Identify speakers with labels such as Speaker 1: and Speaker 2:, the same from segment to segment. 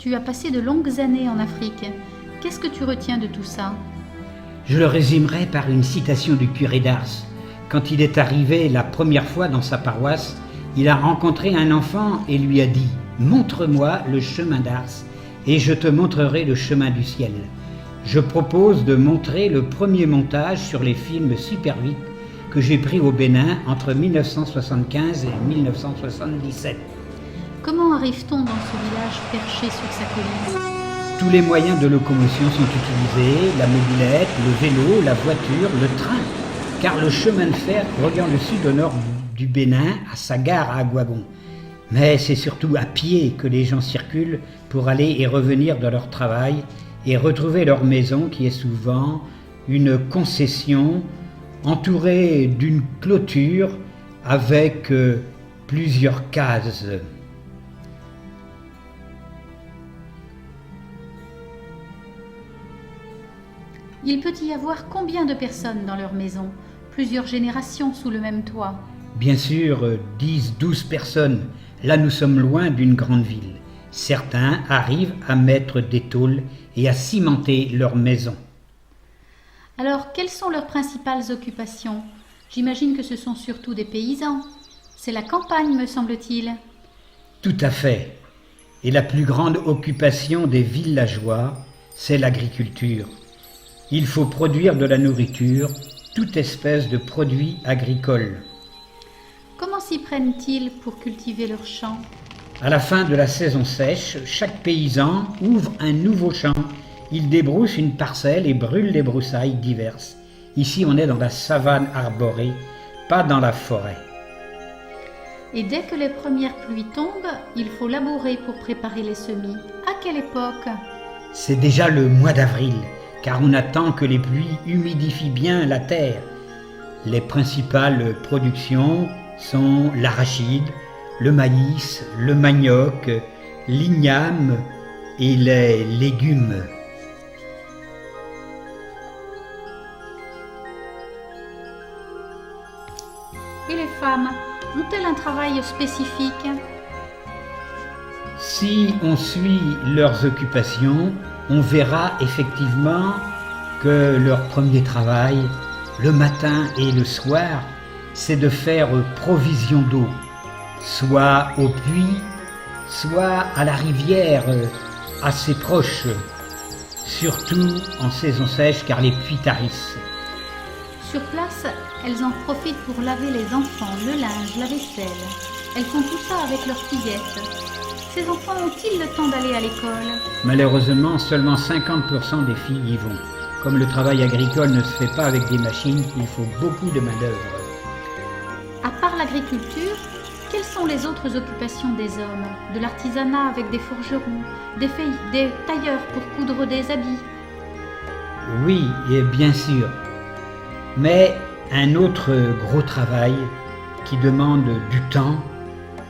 Speaker 1: Tu as passé de longues années en Afrique. Qu'est-ce que tu retiens de tout ça?
Speaker 2: Je le résumerai par une citation du curé d'Ars. Quand il est arrivé la première fois dans sa paroisse, il a rencontré un enfant et lui a dit « Montre-moi le chemin d'Ars et je te montrerai le chemin du ciel ». Je propose de montrer le premier montage sur les films Super 8 que j'ai pris au Bénin entre 1975 et 1977.
Speaker 1: Comment arrive-t-on dans ce village perché sur sa colline?
Speaker 2: Tous les moyens de locomotion sont utilisés, la mobilette, le vélo, la voiture, le train, car le chemin de fer reliant le sud au nord du Bénin à sa gare à Aguagon. Mais c'est surtout à pied que les gens circulent pour aller et revenir de leur travail et retrouver leur maison qui est souvent une concession entourée d'une clôture avec plusieurs cases.
Speaker 1: Il peut y avoir combien de personnes dans leur maison? Plusieurs générations sous le même toit?
Speaker 2: Bien sûr, 10, 12 personnes. Là, nous sommes loin d'une grande ville. Certains arrivent à mettre des tôles et à cimenter leur maison.
Speaker 1: Alors, quelles sont leurs principales occupations? J'imagine que ce sont surtout des paysans. C'est la campagne, me semble-t-il.
Speaker 2: Tout à fait. Et la plus grande occupation des villageois, c'est l'agriculture. Il faut produire de la nourriture, toute espèce de produits agricoles.
Speaker 1: Comment s'y prennent-ils pour cultiver leurs champs?
Speaker 2: À la fin de la saison sèche, chaque paysan ouvre un nouveau champ. Il débrousse une parcelle et brûle les broussailles diverses. Ici, on est dans la savane arborée, pas dans la forêt.
Speaker 1: Et dès que les premières pluies tombent, il faut labourer pour préparer les semis. À quelle époque?
Speaker 2: C'est déjà le mois d'avril, car on attend que les pluies humidifient bien la terre. Les principales productions sont l'arachide, le maïs, le manioc, l'igname et les légumes.
Speaker 1: Et les femmes, ont-elles un travail spécifique?
Speaker 2: Si on suit leurs occupations, on verra effectivement que leur premier travail, le matin et le soir, c'est de faire provision d'eau, soit au puits, soit à la rivière assez proche, surtout en saison sèche car les puits tarissent.
Speaker 1: Sur place, elles en profitent pour laver les enfants, le linge, la vaisselle. Elles font tout ça avec leurs fillettes. Ces enfants ont-ils le temps d'aller à l'école?
Speaker 2: Malheureusement, seulement 50% des filles y vont. Comme le travail agricole ne se fait pas avec des machines, il faut beaucoup de main-d'œuvre.
Speaker 1: À part l'agriculture, quelles sont les autres occupations des hommes? De l'artisanat avec des forgerons, des tailleurs pour coudre des habits?
Speaker 2: Oui, et bien sûr. Mais un autre gros travail qui demande du temps,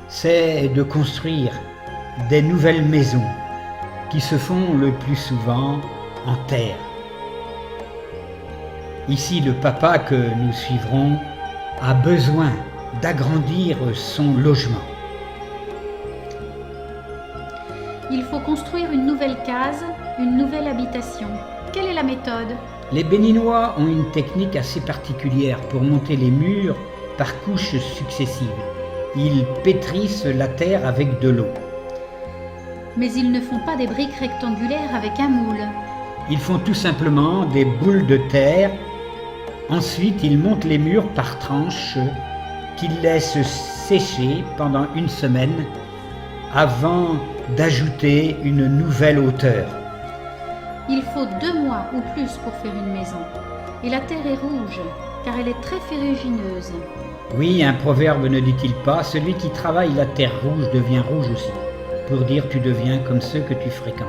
Speaker 2: c'est de construire des nouvelles maisons qui se font le plus souvent en terre. Ici, le papa que nous suivrons a besoin d'agrandir son logement.
Speaker 1: Il faut construire une nouvelle case, une nouvelle habitation. Quelle est la méthode?
Speaker 2: Les Béninois ont une technique assez particulière pour monter les murs par couches successives. Ils pétrissent la terre avec de l'eau.
Speaker 1: Mais ils ne font pas des briques rectangulaires avec un moule.
Speaker 2: Ils font tout simplement des boules de terre. Ensuite, ils montent les murs par tranches qu'ils laissent sécher pendant une semaine avant d'ajouter une nouvelle hauteur.
Speaker 1: Il faut 2 mois ou plus pour faire une maison. Et la terre est rouge, car elle est très ferrugineuse.
Speaker 2: Oui, un proverbe ne dit-il pas, celui qui travaille la terre rouge devient rouge aussi, pour dire tu deviens comme ceux que tu fréquentes.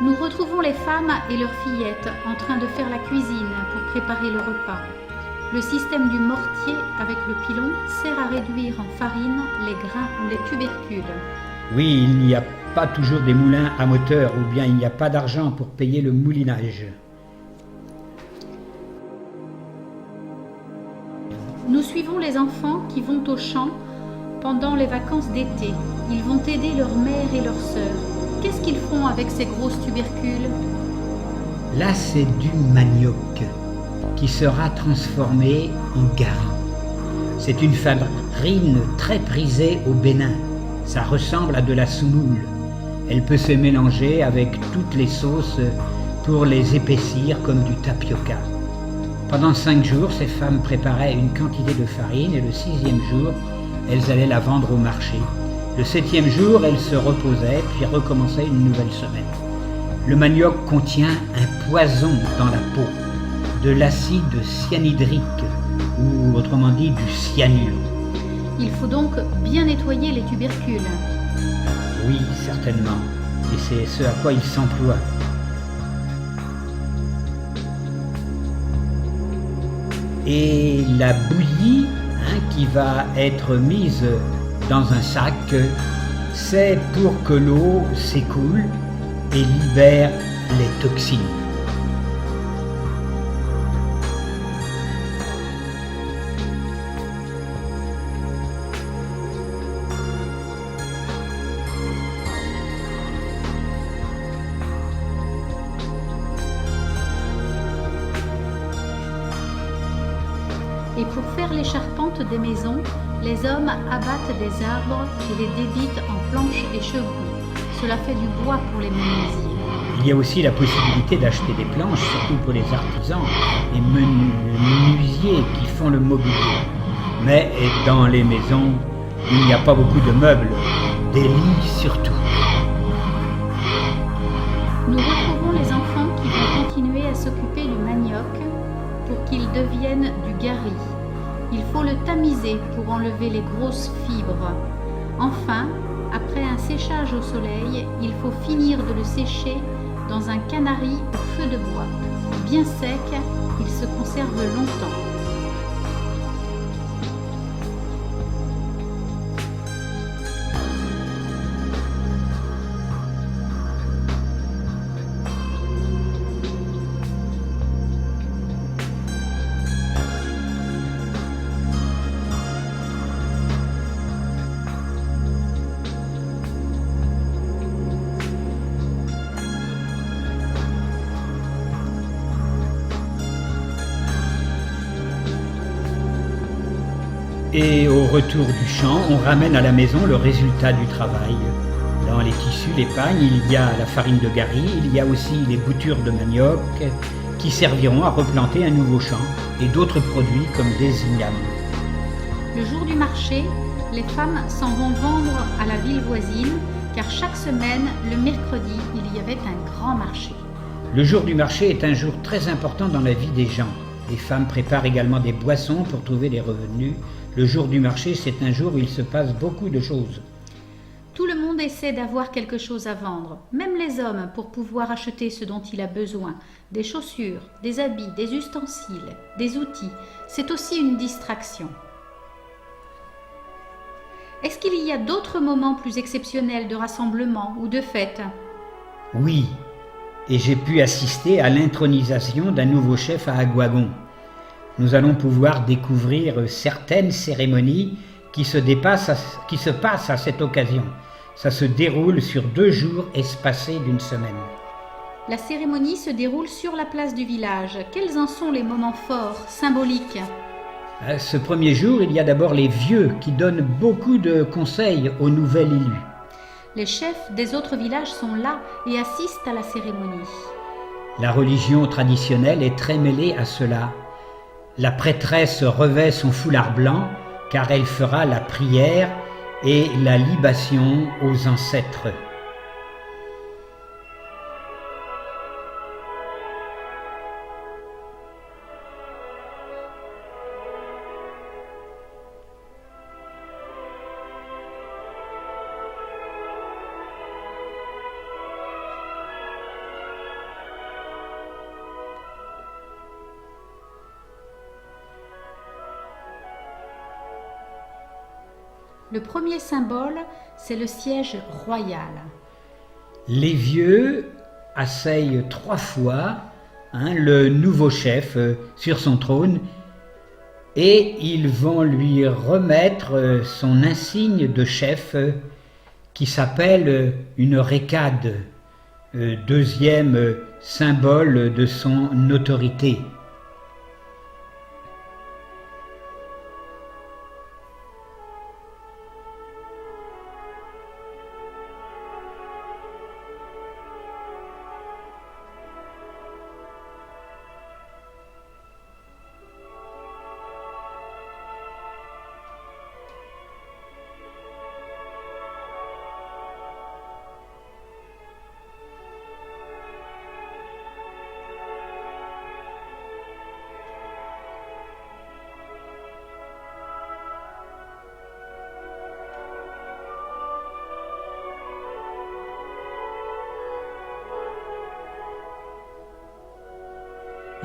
Speaker 1: Nous retrouvons les femmes et leurs fillettes en train de faire la cuisine pour préparer le repas. Le système du mortier avec le pilon sert à réduire en farine les grains ou les tubercules.
Speaker 2: Oui, il n'y a pas toujours des moulins à moteur ou bien il n'y a pas d'argent pour payer le moulinage.
Speaker 1: Nous suivons les enfants qui vont au champ Pendant les vacances d'été, ils vont aider leur mère et leur sœur. Qu'est-ce qu'ils font avec ces grosses tubercules?
Speaker 2: Là, c'est du manioc qui sera transformé en gari. C'est une farine très prisée au Bénin. Ça ressemble à de la semoule. Elle peut se mélanger avec toutes les sauces pour les épaissir comme du tapioca. Pendant 5 jours, ces femmes préparaient une quantité de farine et le 6e jour, elles allaient la vendre au marché. Le 7e jour, elles se reposaient puis recommençaient une nouvelle semaine. Le manioc contient un poison dans la peau, de l'acide cyanhydrique ou autrement dit du cyanure.
Speaker 1: Il faut donc bien nettoyer les tubercules.
Speaker 2: Oui, certainement. Et c'est ce à quoi ils s'emploient. Et la bouillie qui va être mise dans un sac, c'est pour que l'eau s'écoule et libère les toxines.
Speaker 1: Et pour faire les charpentes des maisons, les hommes abattent des arbres et les débitent en planches et chevaux. Cela fait du bois pour les menuisiers.
Speaker 2: Il y a aussi la possibilité d'acheter des planches, surtout pour les artisans et menuisiers qui font le mobilier. Mais dans les maisons, il n'y a pas beaucoup de meubles, des lits surtout.
Speaker 1: Nous retrouvons les enfants qui vont continuer à s'occuper du manioc pour qu'il devienne du gari. Il faut le tamiser pour enlever les grosses fibres. Enfin, après un séchage au soleil, il faut finir de le sécher dans un canari au feu de bois. Bien sec, il se conserve longtemps.
Speaker 2: Et au retour du champ, on ramène à la maison le résultat du travail. Dans les tissus, les pagnes, il y a la farine de gari, il y a aussi les boutures de manioc qui serviront à replanter un nouveau champ et d'autres produits comme des ignames.
Speaker 1: Le jour du marché, les femmes s'en vont vendre à la ville voisine car chaque semaine, le mercredi, il y avait un grand marché.
Speaker 2: Le jour du marché est un jour très important dans la vie des gens. Les femmes préparent également des boissons pour trouver des revenus. Le jour du marché, c'est un jour où il se passe beaucoup de choses.
Speaker 1: Tout le monde essaie d'avoir quelque chose à vendre, même les hommes pour pouvoir acheter ce dont il a besoin. Des chaussures, des habits, des ustensiles, des outils. C'est aussi une distraction. Est-ce qu'il y a d'autres moments plus exceptionnels de rassemblement ou de fête?
Speaker 2: Oui, et j'ai pu assister à l'intronisation d'un nouveau chef à Aguagon. Nous allons pouvoir découvrir certaines cérémonies qui se passent à cette occasion. Ça se déroule sur 2 jours espacés d'une semaine.
Speaker 1: La cérémonie se déroule sur la place du village. Quels en sont les moments forts, symboliques?
Speaker 2: Ce premier jour, il y a d'abord les vieux qui donnent beaucoup de conseils aux nouvel élus.
Speaker 1: Les chefs des autres villages sont là et assistent à la cérémonie.
Speaker 2: La religion traditionnelle est très mêlée à cela. La prêtresse revêt son foulard blanc car elle fera la prière et la libation aux ancêtres.
Speaker 1: Le premier symbole, c'est le siège royal.
Speaker 2: Les vieux asseyent 3 fois le nouveau chef sur son trône et ils vont lui remettre son insigne de chef qui s'appelle une récade, deuxième symbole de son autorité.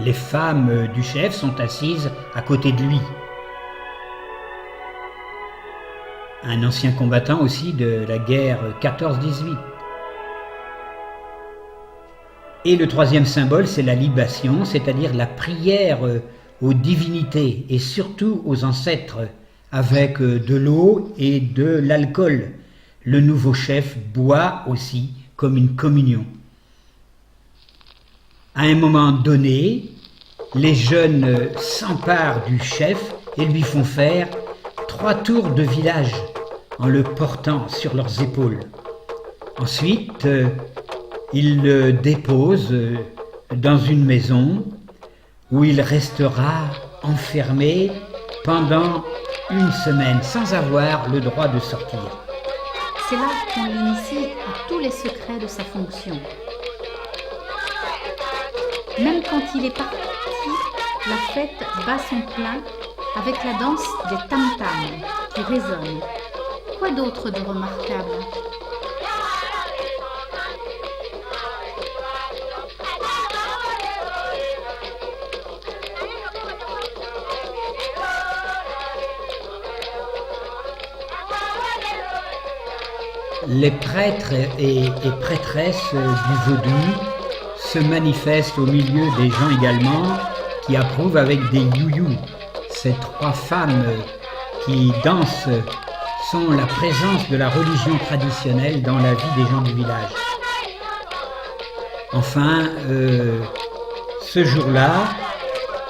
Speaker 2: Les femmes du chef sont assises à côté de lui. Un ancien combattant aussi de la guerre 14-18. Et le troisième symbole, c'est la libation, c'est-à-dire la prière aux divinités et surtout aux ancêtres, avec de l'eau et de l'alcool. Le nouveau chef boit aussi comme une communion. À un moment donné, les jeunes s'emparent du chef et lui font faire 3 tours de village en le portant sur leurs épaules. Ensuite, ils le déposent dans une maison où il restera enfermé pendant 1 semaine sans avoir le droit de sortir.
Speaker 1: C'est là qu'on l'initie à tous les secrets de sa fonction. Même quand il est parti, la fête bat son plein avec la danse des tam-tams qui résonnent. Quoi d'autre de remarquable?
Speaker 2: Les prêtres et prêtresses du vaudou se manifestent au milieu des gens également qui approuvent avec des you-you. Ces 3 femmes qui dansent sont la présence de la religion traditionnelle dans la vie des gens du village. Enfin, ce jour-là,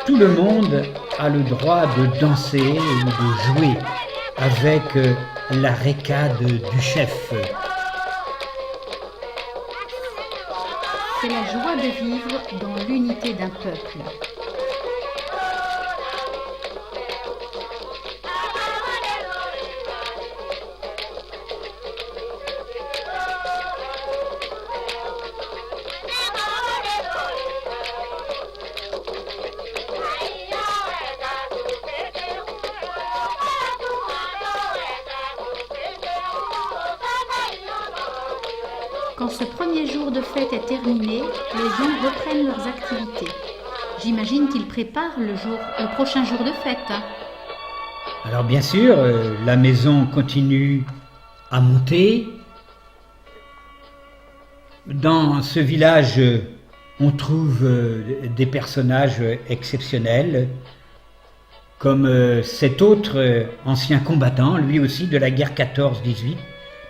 Speaker 2: tout le monde a le droit de danser ou de jouer avec la récade du chef.
Speaker 1: C'est la joie de vivre dans l'unité d'un peuple. Quand ce premier jour de fête est terminé, les gens reprennent leurs activités. J'imagine qu'ils préparent le prochain jour de fête.
Speaker 2: Alors bien sûr, la maison continue à monter. Dans ce village, on trouve des personnages exceptionnels, comme cet autre ancien combattant, lui aussi de la guerre 14-18,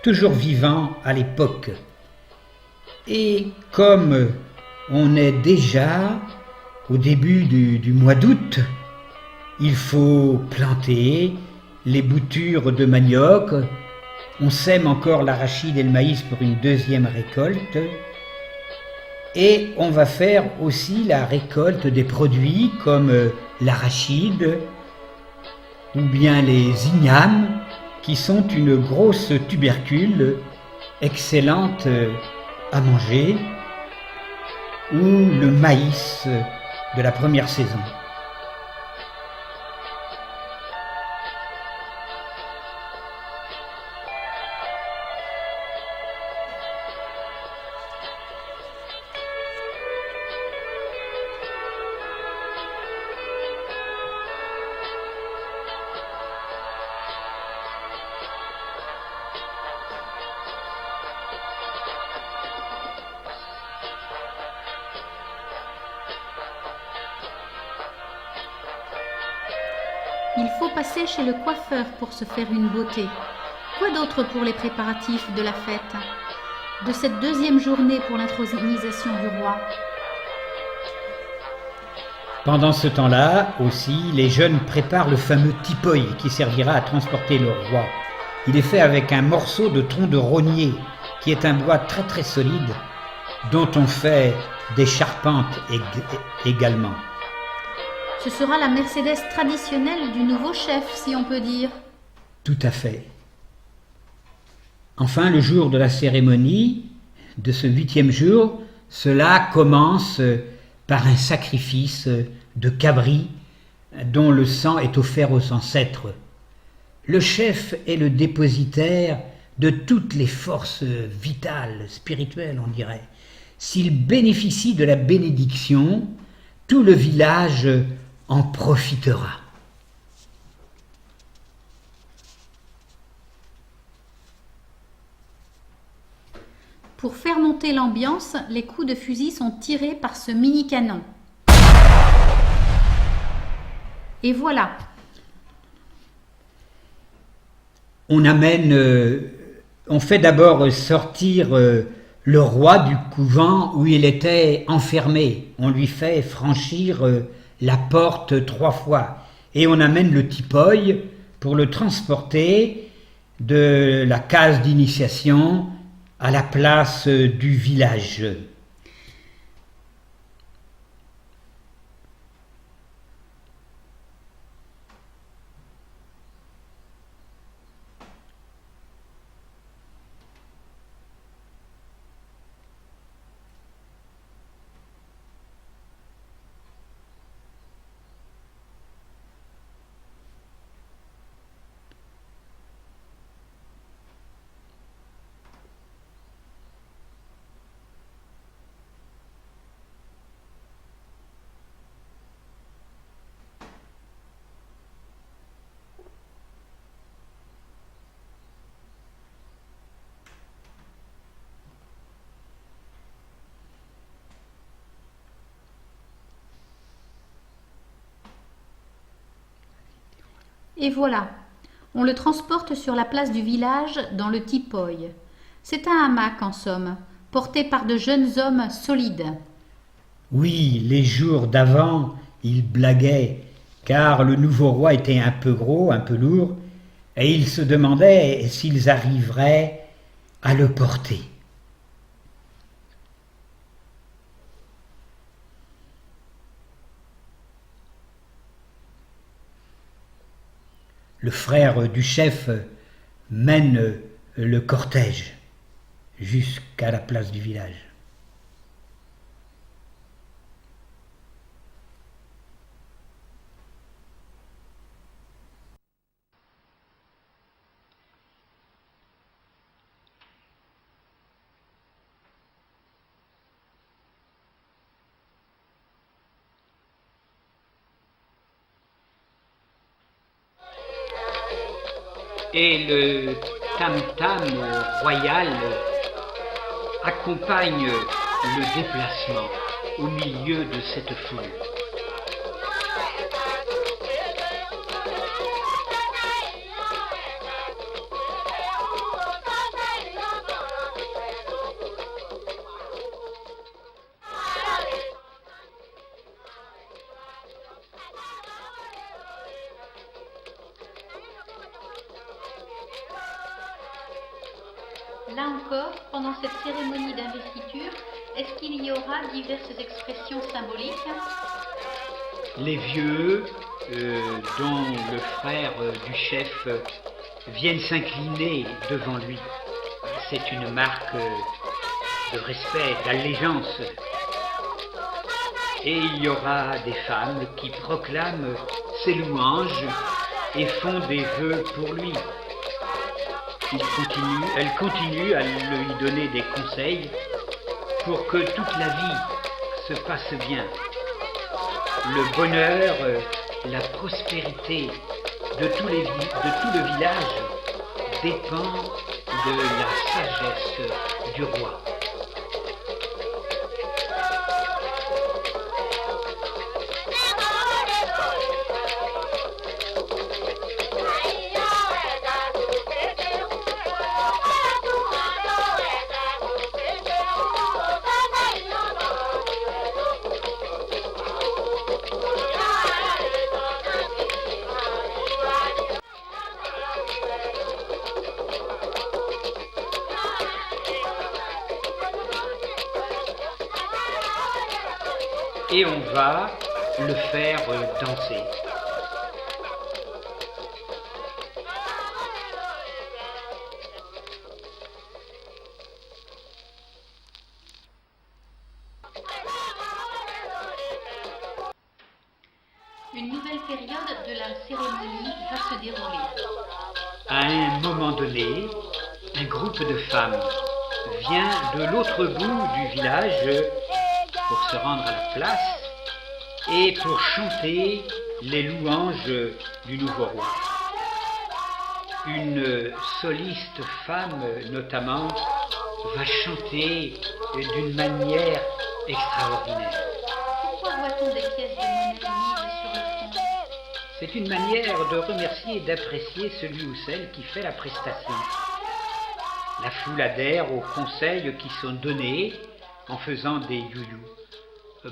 Speaker 2: toujours vivant à l'époque. Et comme on est déjà au début du mois d'août, il faut planter les boutures de manioc, on sème encore l'arachide et le maïs pour une deuxième récolte, et on va faire aussi la récolte des produits comme l'arachide ou bien les ignames, qui sont une grosse tubercule excellente à manger, ou le maïs de la première saison.
Speaker 1: Il faut passer chez le coiffeur pour se faire une beauté. Quoi d'autre pour les préparatifs de la fête, de cette deuxième journée pour l'intronisation du roi?
Speaker 2: Pendant ce temps-là aussi, les jeunes préparent le fameux tipoï qui servira à transporter le roi. Il est fait avec un morceau de tronc de rognier, qui est un bois très très solide, dont on fait des charpentes également.
Speaker 1: Ce sera la Mercedes traditionnelle du nouveau chef, si on peut dire.
Speaker 2: Tout à fait. Enfin, le jour de la cérémonie, de ce 8e jour, cela commence par un sacrifice de cabri dont le sang est offert aux ancêtres. Le chef est le dépositaire de toutes les forces vitales, spirituelles, on dirait. S'il bénéficie de la bénédiction, tout le village en profitera.
Speaker 1: Pour faire monter l'ambiance, les coups de fusil sont tirés par ce mini-canon. Et voilà.
Speaker 2: On fait d'abord sortir le roi du couvent où il était enfermé. On lui fait franchir la porte 3 fois. Et on amène le tipoï pour le transporter de la case d'initiation à la place du village.
Speaker 1: Et voilà, on le transporte sur la place du village dans le tipoï. C'est un hamac en somme, porté par de jeunes hommes solides.
Speaker 2: Oui, les jours d'avant, il blaguait, car le nouveau roi était un peu gros, un peu lourd, et il se demandait s'ils arriveraient à le porter. Le frère du chef mène le cortège jusqu'à la place du village. Et le tam-tam royal accompagne le déplacement au milieu de cette foule.
Speaker 1: Là encore, pendant cette cérémonie d'investiture, est-ce qu'il y aura diverses expressions symboliques?
Speaker 2: Les vieux, dont le frère du chef, viennent s'incliner devant lui. C'est une marque de respect, d'allégeance. Et il y aura des femmes qui proclament ses louanges et font des vœux pour lui. Elle continue à lui donner des conseils pour que toute la vie se passe bien. Le bonheur, la prospérité de tout le village dépend de la sagesse du roi. et on va le faire danser.
Speaker 1: Une nouvelle période de la cérémonie va se dérouler.
Speaker 2: À un moment donné, un groupe de femmes vient de l'autre bout du village pour se rendre à la place et pour chanter les louanges du nouveau roi. Une soliste femme, notamment, va chanter d'une manière extraordinaire.
Speaker 1: Pourquoi voit-on des pièces de monnaie mises sur le front?
Speaker 2: C'est une manière de remercier et d'apprécier celui ou celle qui fait la prestation. La foule adhère aux conseils qui sont donnés en faisant des you-you.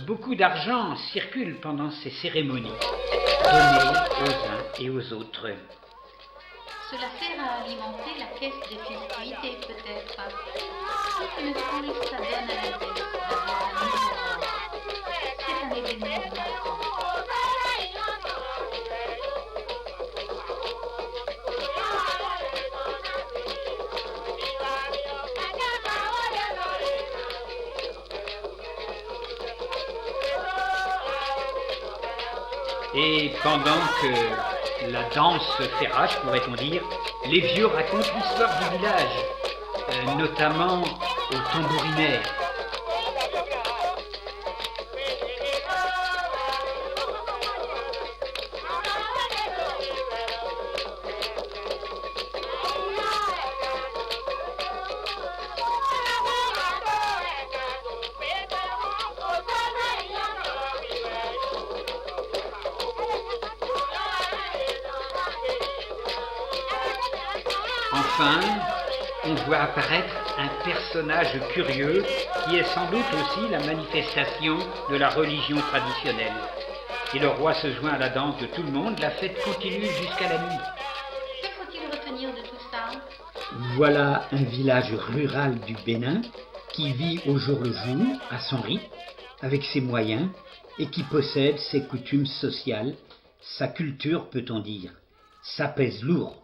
Speaker 2: Beaucoup d'argent circule pendant ces cérémonies, donné aux uns et aux autres.
Speaker 1: Cela sert à alimenter la caisse des festivités, peut-être. Toute une foule s'adonne à la caisse d'avoir un nouveau roi. C'est un événement marquant.
Speaker 2: Et pendant que la danse fait rage, pourrait-on dire, les vieux racontent l'histoire du village, notamment aux tambourinaires. Enfin, on voit apparaître un personnage curieux qui est sans doute aussi la manifestation de la religion traditionnelle. Si le roi se joint à la danse de tout le monde, la fête continue jusqu'à la nuit.
Speaker 1: Que faut-il retenir de tout ça?
Speaker 2: Voilà un village rural du Bénin qui vit au jour le jour, à son rythme, avec ses moyens, et qui possède ses coutumes sociales, sa culture peut-on dire. Ça pèse lourd.